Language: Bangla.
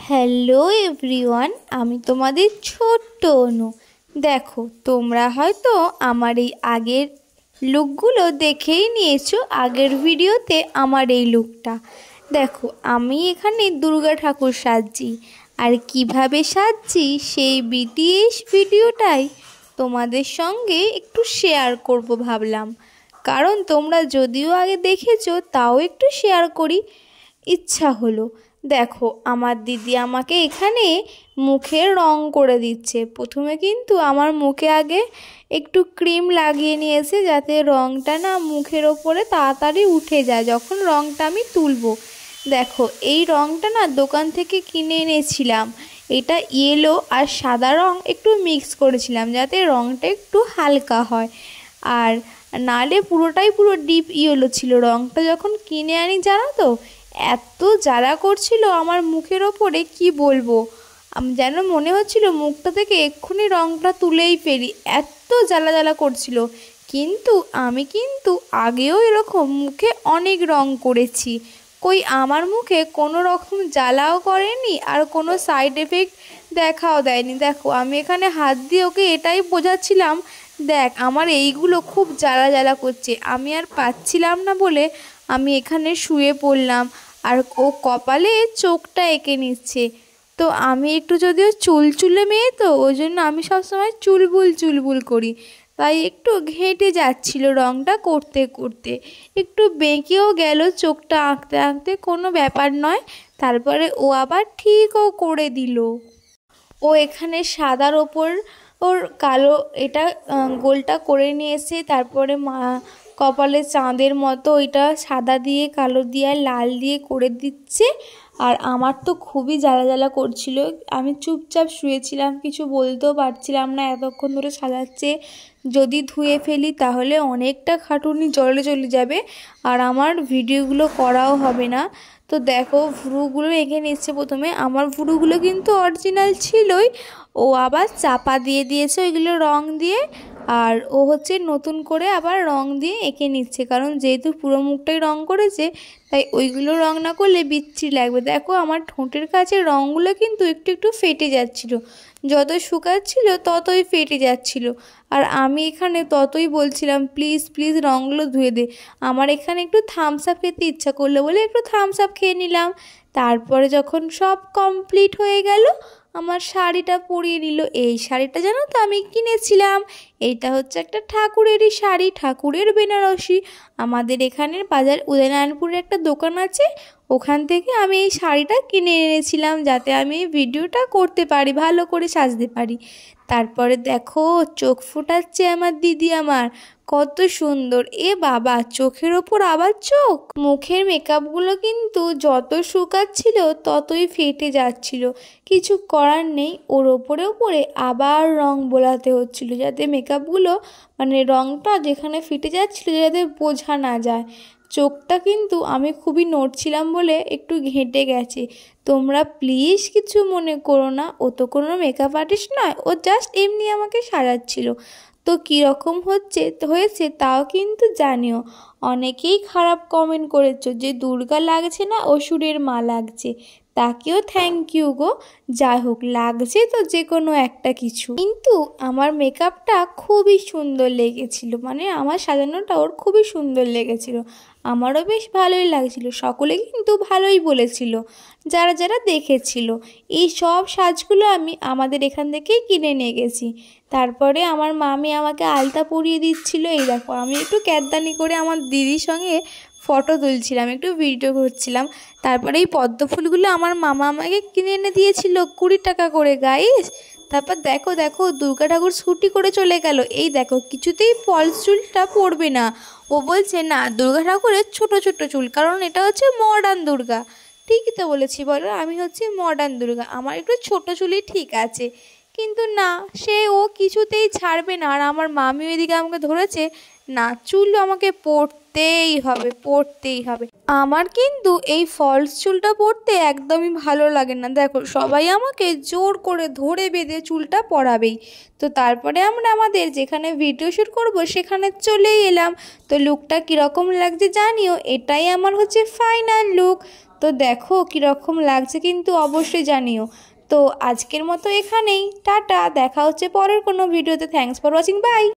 হ্যালো এভরিওয়ান, আমি তোমাদের ছোট্ট অনু। দেখো, তোমরা হয়তো আমার এই আগের লুকগুলো দেখেই নিয়েছো। আগের ভিডিওতে আমার এই লুকটা দেখো, আমি এখানে দুর্গা ঠাকুর সাজছি। আর কিভাবে সাজছি সেই বিটিএস ভিডিওটাই তোমাদের সঙ্গে একটু শেয়ার করব ভাবলাম। কারণ তোমরা যদিও আগে দেখেছো, তাও একটু শেয়ার করি ইচ্ছা হলো। দেখো, আমার দিদি আমাকে এখানে মুখে রং করে দিচ্ছে। প্রথমে কিন্তু আমার মুখে আগে একটু ক্রিম লাগিয়ে নিয়েছে, যাতে রংটা না মুখের ওপরে তাড়াতাড়ি উঠে যায় যখন রংটা আমি তুলবো। দেখো, এই রংটা না দোকান থেকে কিনে এনেছিলাম। এটা ইয়েলো আর সাদা রং একটু মিক্স করেছিলাম, যাতে রংটা একটু হালকা হয়। আর নালে পুরো ডিপ ইয়েলো ছিল। রংটা যখন কিনে আনি, জানো তো, এত জ্বালা করছিল আমার মুখের ওপরে, কি বলবো। যেন মনে হচ্ছিল মুখটা থেকে এক্ষুনি রংটা তুলেই ফেলি, এত জ্বালা করছিল। কিন্তু আমি আগেও এরকম মুখে অনেক রং করেছি, কই আমার মুখে কোনো রকম জ্বালাও করেনি আর কোনো সাইড এফেক্ট দেখাও দেয়নি। দেখো, আমি এখানে হাত দিয়ে ওকে এটাই বোঝাচ্ছিলাম, দেখ আমার এইগুলো খুব জ্বালা করছে। আমি আর পাচ্ছিলাম না বলে আমি এখানে শুয়ে পড়লাম, আর ও কপালে চোখটা এঁকে নিচ্ছে। তো আমি একটু যদিও চুলচুলে মেয়ে, তো ওই জন্য আমি সবসময় চুলবুল করি, তাই একটু ঘেঁটে যাচ্ছিল রঙটা করতে করতে। একটু বেঁকেও গেল চোখটা আঁকতে আঁকতে, কোনো ব্যাপার নয়। তারপরে ও আবার ঠিকও করে দিল। ও এখানে সাদার ওপর ওর কালো এটা গোলটা করে নিয়েছে। তারপরে কপালে চাঁদের মতো এটা সাদা দিয়ে কালো দিয়ে আর লাল দিয়ে করে দিচ্ছে। আর আমার তো খুবই জ্বালা করছিল। আমি চুপচাপ শুয়েছিলাম, কিছু বলতেও পারছিলাম না, এতক্ষণ ধরে সাজাচ্ছে। যদি ধুয়ে ফেলি তাহলে অনেকটা খাটুনি জলে চলে যাবে, আর আমার ভিডিওগুলো করাও হবে না। তো দেখো, ভুরুগুলো এঁকে নিচ্ছে প্রথমে। আমার ভুরুগুলো কিন্তু অরিজিনাল ছিলই, ও আবার চাপা দিয়ে দিয়েছে ওইগুলো রং দিয়ে। আর ও হচ্ছে নতুন করে আবার রং দিয়ে এঁকে নিচ্ছে, কারণ যেহেতু পুরো মুখটাই রং করেছে, তাই ওইগুলো রং না করলে বিচ্ছিরি লাগবে। দেখো, আমার ঠোঁটের কাছে রঙগুলো কিন্তু একটু ফেটে যাচ্ছিলো, যত শুকাচ্ছিল ততই ফেটে যাচ্ছিল। আর আমি এখানে ততই বলছিলাম, প্লিজ রঙগুলো ধুয়ে দে। আমার এখানে একটু থামস আপ খেতে ইচ্ছা করলো বলে একটু থামস আপ খেয়ে নিলাম। তারপরে যখন সব কমপ্লিট হয়ে গেল, আমার শাড়িটা পরিয়ে নিল। এই শাড়িটা জানো তো আমি কিনেছিলাম। এইটা হচ্ছে একটা ঠাকুরেরই শাড়ি, ঠাকুরের বেনারসি। আমাদের এখানের বাজার উদয়নারায়ণপুরে একটা দোকান আছে, ওখান থেকে আমি এই শাড়িটা কিনে এনেছিলাম, যাতে আমি এই ভিডিওটা করতে পারি, ভালো করে সাজতে পারি। তারপরে দেখো, চোখ ফোটাচ্ছে আমার দিদি আমার, কত সুন্দর। এ বাবা, চোখের ওপর আবার চোখ। মুখের মেকআপগুলো কিন্তু যত শুকাচ্ছিল ততই ফেটে যাচ্ছিল। কিছু করার নেই, ওর ওপরে আবার রং বোলাতে হচ্ছিল, যাতে মেকআপগুলো মানে রংটা যেখানে ফেটে যাচ্ছিল যাতে বোঝা না যায়। চোখটা কিন্তু আমি খুবই নড়ছিলাম বলে একটু ঘেঁটে গেছে। তোমরা প্লিজ কিছু মনে করো না, ও তো কোনো মেকআপ আর্টিস্ট নয়, ও জাস্ট এমনি আমাকে সাজাচ্ছিল। তো কীরকম হয়েছে তাও কিন্তু জানিও। অনেকেই খারাপ কমেন্ট করেছো যে দুর্গা লাগছে না, অসুরের মা লাগছে। তাকেও থ্যাংক ইউ গো। যাই হোক, লাগছে তো যে কোনো একটা কিছু, কিন্তু আমার মেকআপটা খুবই সুন্দর লেগেছিল, মানে আমার সাজানোটা ওর খুবই সুন্দর লেগেছিল। আমারও বেশ ভালোই লাগছিল, সকলে কিন্তু ভালোই বলেছিল যারা দেখেছিল। এই সব সাজগুলো আমি আমাদের এখান থেকেই কিনে নিয়ে গেছি। তারপরে আমার মামি আমাকে আলতা পরিয়ে দিচ্ছিল। এই দেখো, আমি একটু ক্যাদদানি করে আমার দিদির সঙ্গে ফটো তুলছিলাম, একটু ভিডিও করছিলাম। তারপরে এই পদ্ম ফুলগুলো আমার মামা আমাকে কিনে এনে দিয়েছিল 20 টাকা করে, গাইস। তারপর দেখো দুর্গা ঠাকুর ছুটি করে চলে গেল। এই দেখো, কিছুতেই ফলস চুলটা পড়বে না। ও বলছে না, দুর্গা ঠাকুরের ছোট চুল, কারণ এটা হচ্ছে মডার্ন দুর্গা। ঠিকই তো বলেছি বলো, আমি হচ্ছে মডার্ন দুর্গা, আমার একটু ছোট চুলই ঠিক আছে। কিন্তু না, ও কিছুতেই ছাড়বে না। আর আমার মামি ওইদিকে আমাকে ধরেছে, না চুল আমাকে পড়তেই হবে। আমার কিন্তু এই ফলস চুলটা পরতে একদমই ভালো লাগে না। দেখো, সবাই আমাকে জোর করে ধরে বেঁধে চুলটা পরাবেই। তো তারপরে আমরা আমাদের যেখানে ভিডিও শ্যুট করব সেখানে চলেই এলাম। তো লুকটা কীরকম লাগছে জানিও। এটাই আমার হচ্ছে ফাইনাল লুক। তো দেখো কীরকম লাগছে কিন্তু অবশ্যই জানিও। তো আজকের মতো এখানেই, টাটা, দেখা হচ্ছে পরের কোনো ভিডিওতে। Thanks for watching, by.